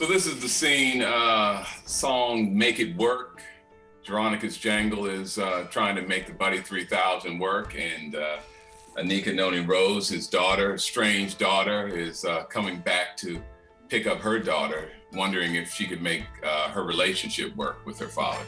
So this is the scene, song Make It Work. Veronica's Jangle is trying to make the Buddy 3000 work, and Anika Noni Rose, his daughter, strange daughter, is coming back to pick up her daughter, wondering if she could make her relationship work with her father.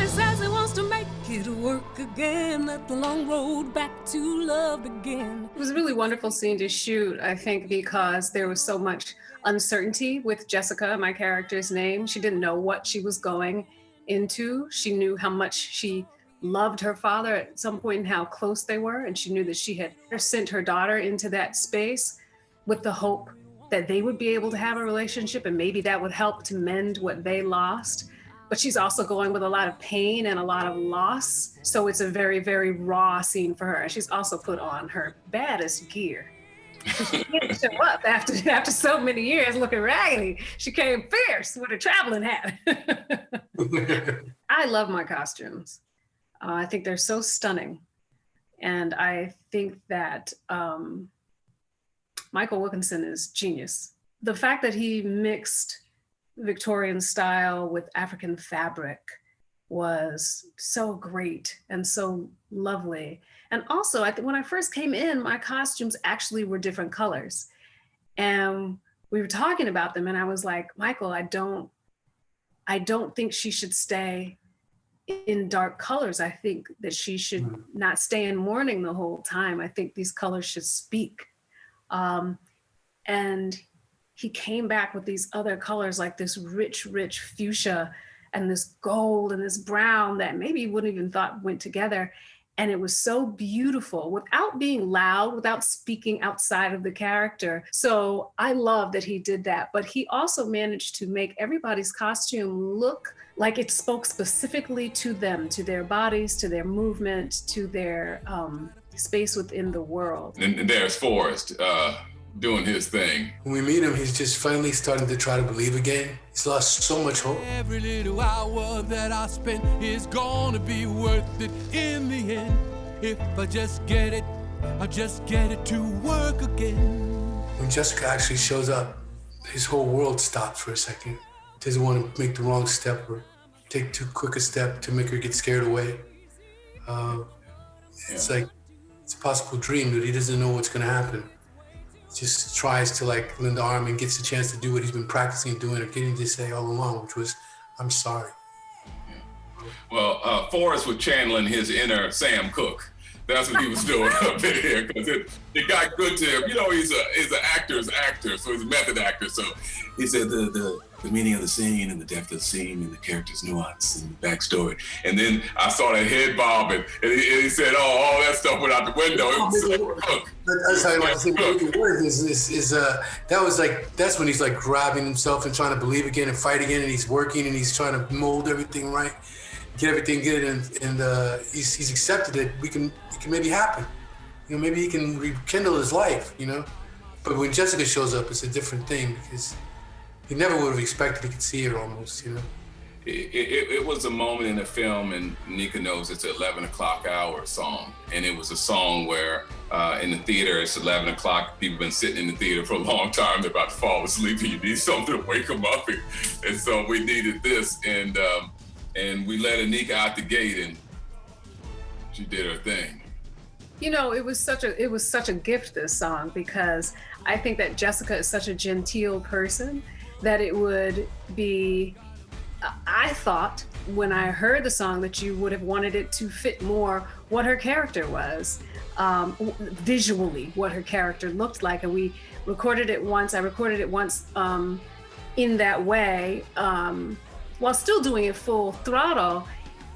Says he wants to make it work again, let the long road back to love begin. It was a really wonderful scene to shoot, I think, because there was so much uncertainty with Jessica, my character's name. She didn't know what she was going into. She knew how much she loved her father at some point and how close they were. And she knew that she had sent her daughter into that space with the hope that they would be able to have a relationship and maybe that would help to mend what they lost. But she's also going with a lot of pain and a lot of loss. So it's a very, very raw scene for her. She's also put on her baddest gear. She didn't show up after so many years looking raggedy. She came fierce with a traveling hat. I love my costumes. I think they're so stunning. And I think that Michael Wilkinson is genius. The fact that he mixed Victorian style with African fabric was so great and so lovely. And also, when I first came in, my costumes actually were different colors. And we were talking about them and I was like, Michael, I don't think she should stay in dark colors. I think that she should not stay in mourning the whole time. I think these colors should speak. And he came back with these other colors, like this rich, rich fuchsia and this gold and this brown that maybe you wouldn't even thought went together. And it was so beautiful without being loud, without speaking outside of the character. So I love that he did that. But he also managed to make everybody's costume look like it spoke specifically to them, to their bodies, to their movement, to their space within the world. And there's Forrest doing his thing. When we meet him, he's just finally starting to try to believe again. He's lost so much hope. Every little hour that I spend is gonna be worth it in the end. If I just get it, I just get it to work again. When Jessica actually shows up, his whole world stops for a second. He doesn't want to make the wrong step or take too quick a step to make her get scared away. It's like, it's a possible dream, but he doesn't know what's gonna happen. Just tries to like lend an arm and gets a chance to do what he's been practicing doing or getting to say all along, which was, I'm sorry. Well, Forrest was channeling his inner Sam Cooke. That's what he was doing up in here, because it got good to him. You know, he's an actor's actor, so he's a method actor. So he said the meaning of the scene and the depth of the scene and the character's nuance and the backstory. And then I saw that head bob and he said, oh, all that stuff went out the window. It was Sam Cooke. That's how I say the word that's when he's like grabbing himself and trying to believe again and fight again, and he's working and he's trying to mold everything right, get everything good, and he's accepted that we can maybe happen. You know, maybe he can rekindle his life, you know? But when Jessica shows up, it's a different thing because he never would have expected he could see her almost, you know? It was a moment in the film, and Anika knows it's an 11 o'clock hour song. And it was a song where in the theater, it's 11 o'clock. People have been sitting in the theater for a long time. They're about to fall asleep and you need something to wake them up. And so we needed this. And we let Anika out the gate and she did her thing. You know, it was such a gift, this song, because I think that Jessica is such a genteel person that it would be, I thought when I heard the song that you would have wanted it to fit more what her character was, visually what her character looked like. And we recorded it once, I recorded it once in that way, while still doing it full throttle.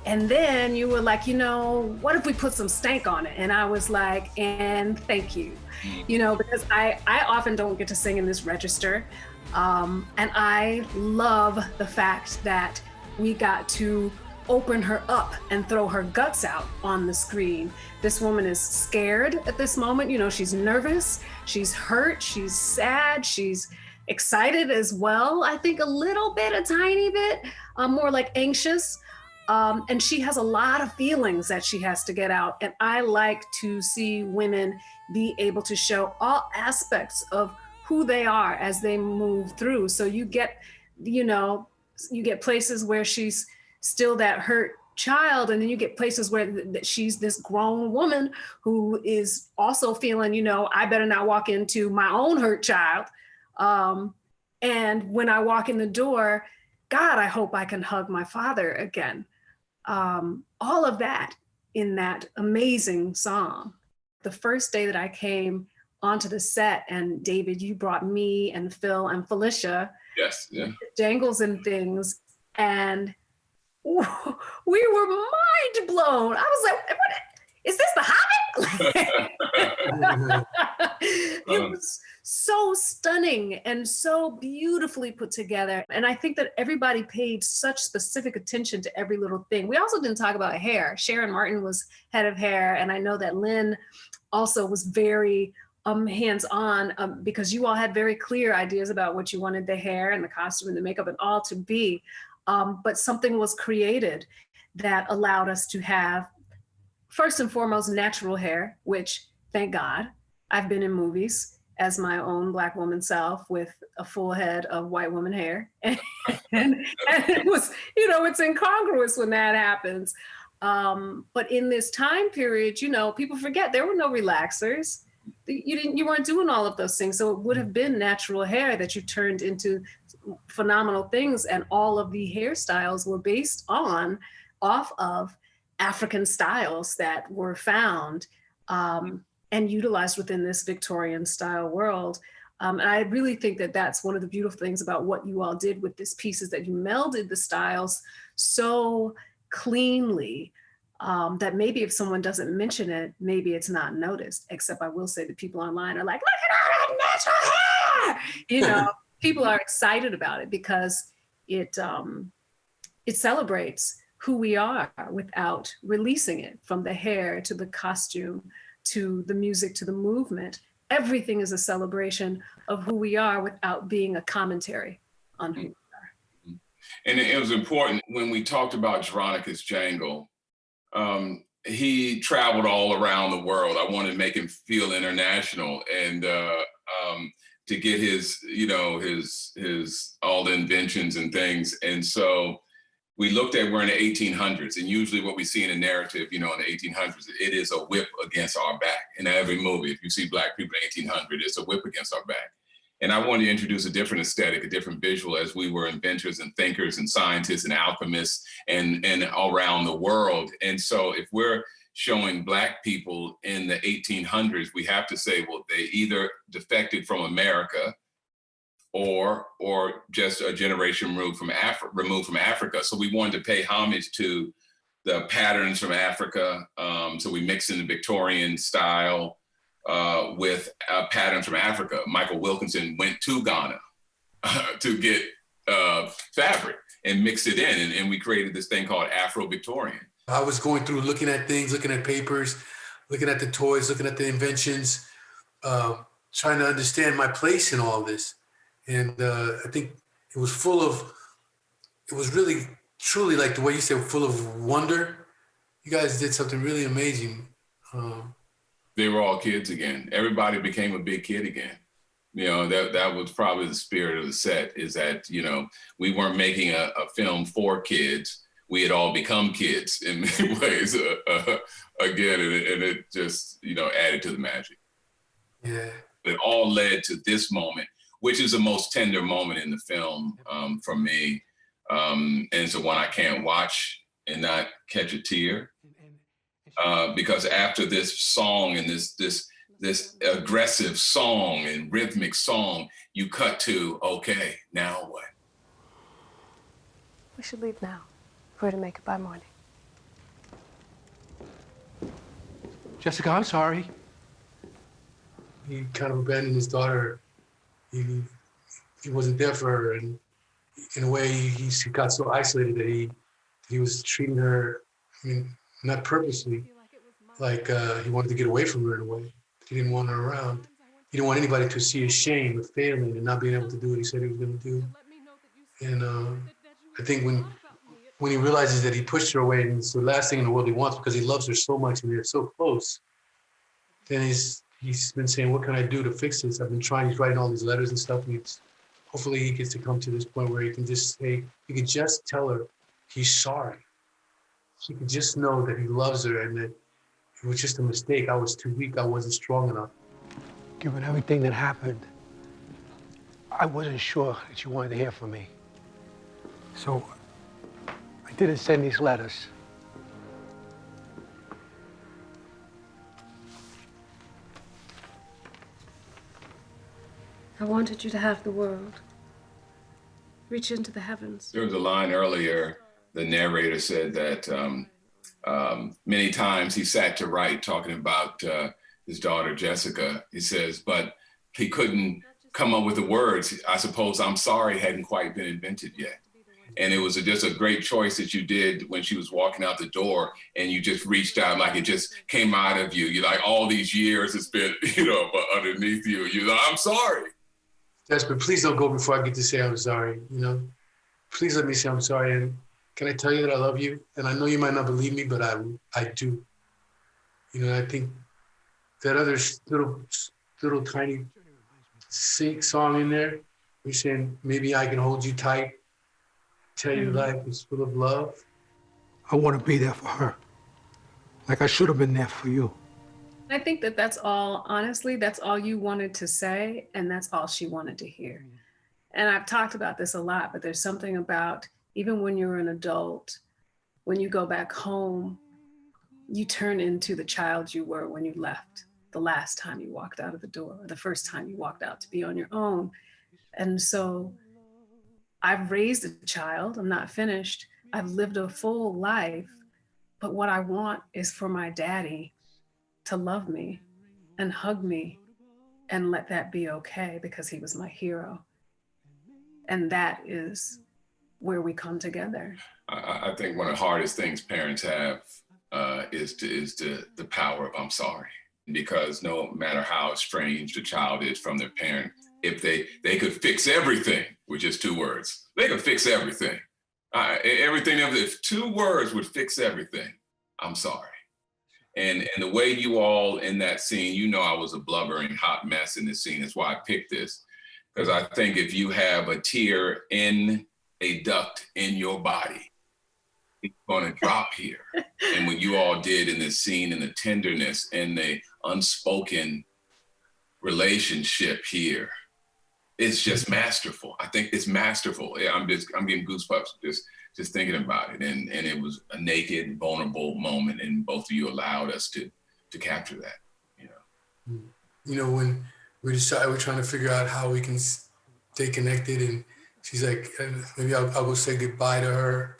And then you were like, you know, what if we put some stank on it? And I was like, and thank you. You know, because I often don't get to sing in this register. And I love the fact that we got to open her up and throw her guts out on the screen. This woman is scared at this moment. You know, she's nervous, she's hurt, she's sad, she's excited as well. I think a little bit, a tiny bit, more like anxious. And she has a lot of feelings that she has to get out. And I like to see women be able to show all aspects of who they are as they move through. So you get, you know, you get places where she's still that hurt child, and then you get places where she's this grown woman who is also feeling, you know, I better not walk into my own hurt child. And when I walk in the door, God, I hope I can hug my father again. All of that in that amazing song. The first day that I came onto the set, and David, you brought me and Phil and Felicia, Yes, yeah. Jangles and things, and we were mind blown. I was like, what, is this the Hobbit? It was so stunning and so beautifully put together. And I think that everybody paid such specific attention to every little thing. We also didn't talk about hair. Sharon Martin was head of hair, and I know that Lynn also was very hands-on, because you all had very clear ideas about what you wanted the hair and the costume and the makeup and all to be. But something was created that allowed us to have, first and foremost, natural hair, which, thank God, I've been in movies as my own Black woman self with a full head of white woman hair. And it was, you know, it's incongruous when that happens. But in this time period, you know, people forget there were no relaxers. You weren't doing all of those things. So it would have been natural hair that you turned into phenomenal things. And all of the hairstyles were based off of African styles that were found and utilized within this Victorian style world. And I really think that that's one of the beautiful things about what you all did with this piece, is that you melded the styles so cleanly that maybe if someone doesn't mention it, maybe it's not noticed, except I will say the people online are like, look at all that natural hair! You know, people are excited about it because it celebrates who we are without releasing it, from the hair to the costume, to the music, to the movement. Everything is a celebration of who we are without being a commentary on who we are. And it was important when we talked about Jeronica's Jangle. He traveled all around the world. I wanted to make him feel international, and to get his, you know, his all the inventions and things. And so we looked at, we're in the 1800s, and usually what we see in a narrative, you know, in the 1800s, it is a whip against our back. In every movie, if you see Black people in 1800, it's a whip against our back. And I wanted to introduce a different aesthetic, a different visual, as we were inventors and thinkers and scientists and alchemists and around the world. And so if we're showing Black people in the 1800s, we have to say, well, they either defected from America or just a generation removed from Africa. So we wanted to pay homage to the patterns from Africa. So we mixed in the Victorian style with patterns from Africa. Michael Wilkinson went to Ghana to get fabric and mixed it in, and we created this thing called Afro-Victorian. I was going through, looking at things, looking at papers, looking at the toys, looking at the inventions, trying to understand my place in all of this. And I think it was really, truly, like the way you said, full of wonder. You guys did something really amazing. They were all kids again. Everybody became a big kid again. You know, that was probably the spirit of the set, is that, you know, we weren't making a film for kids. We had all become kids in many ways again, and it just, you know, added to the magic. Yeah. It all led to this moment, which is the most tender moment in the film for me. And it's the one I can't watch and not catch a tear. Because after this song and this aggressive song and rhythmic song, you cut to, okay, now what? We should leave now. We're to make it by morning. Jessica, I'm sorry. He kind of abandoned his daughter. He wasn't there for her, and in a way, he got so isolated that he was treating her, I mean, not purposely, like he wanted to get away from her in a way. He didn't want her around. He didn't want anybody to see his shame of failing and not being able to do what he said he was going to do. And I think when he realizes that he pushed her away and it's the last thing in the world he wants because he loves her so much and they're so close, then he he's been saying, what can I do to fix this? I've been trying, he's writing all these letters and stuff, and hopefully he gets to come to this point where he can just say, he can just tell her he's sorry. She can just know that he loves her and that it was just a mistake. I was too weak, I wasn't strong enough. Given everything that happened, I wasn't sure that you wanted to hear from me. So I didn't send these letters. I wanted you to have the world. Reach into the heavens. There was a line earlier, the narrator said that many times he sat to write talking about his daughter, Jessica. He says, but he couldn't come up with the words. I suppose I'm sorry hadn't quite been invented yet. And it was just a great choice that you did when she was walking out the door and you just reached out, like it just came out of you. You're like, all these years it's been, underneath you. You're like, I'm sorry. Desperate, please don't go before I get to say I'm sorry, Please let me say I'm sorry. And can I tell you that I love you? And I know you might not believe me, but I do. I think that other little tiny song in there, you're saying, maybe I can hold you tight, tell you life is full of love. I want to be there for her, like I should have been there for you. I think that that's all, honestly, that's all you wanted to say, and that's all she wanted to hear. And I've talked about this a lot, but there's something about, even when you're an adult, when you go back home, you turn into the child you were when you left the last time you walked out of the door, or the first time you walked out to be on your own. And so I've raised a child, I'm not finished. I've lived a full life, but what I want is for my daddy to love me and hug me and let that be okay, because he was my hero. And that is where we come together. I think one of the hardest things parents have is the power of I'm sorry. Because no matter how estranged the child is from their parent, if they could fix everything with just 2 words, they could fix everything. Everything, if 2 words would fix everything, I'm sorry. And the way you all in that scene, I was a blubbering hot mess in this scene. That's why I picked this. Because I think if you have a tear in a duct in your body, it's going to drop here. And what you all did in this scene, and the tenderness and the unspoken relationship here, it's just masterful. I think it's masterful. Yeah, I'm getting goosebumps just thinking about it. And it was a naked, vulnerable moment, and both of you allowed us to capture that, When we decided, we're trying to figure out how we can stay connected, and she's like, maybe I'll go say goodbye to her,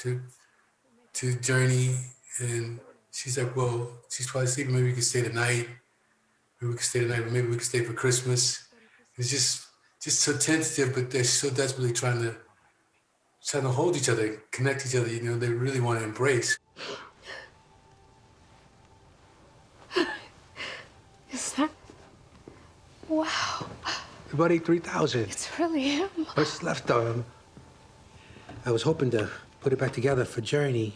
to Journey, and she's like, well, she's probably sleeping, maybe we can stay tonight. Maybe we can stay tonight, but maybe we can stay for Christmas. It's just so tentative, but they're so desperately trying to hold each other, connect each other. They really want to embrace. Is that? Wow. About 3,000. It's really him. What's left of him? I was hoping to put it back together for Journey.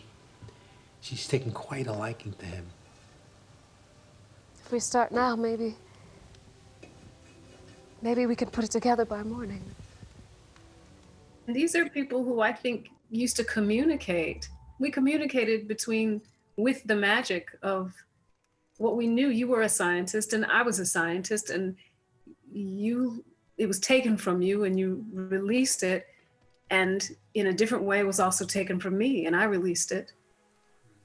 She's taken quite a liking to him. If we start now, maybe we can put it together by morning. And these are people who I think used to communicate. We communicated with the magic of what we knew. You were a scientist and I was a scientist, and it was taken from you and you released it. And in a different way, it was also taken from me and I released it.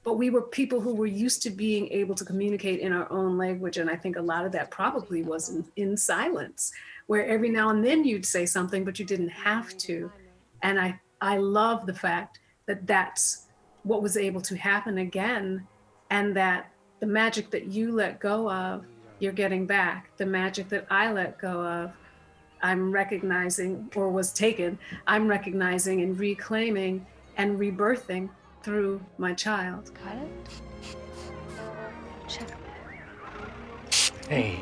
But we were people who were used to being able to communicate in our own language. And I think a lot of that probably was in silence, where every now and then you'd say something, but you didn't have to. And I love the fact that that's what was able to happen again, and that the magic that you let go of, you're getting back. The magic that I let go of, I'm recognizing, or was taken, I'm recognizing and reclaiming and rebirthing through my child. Got it? Check. Hey.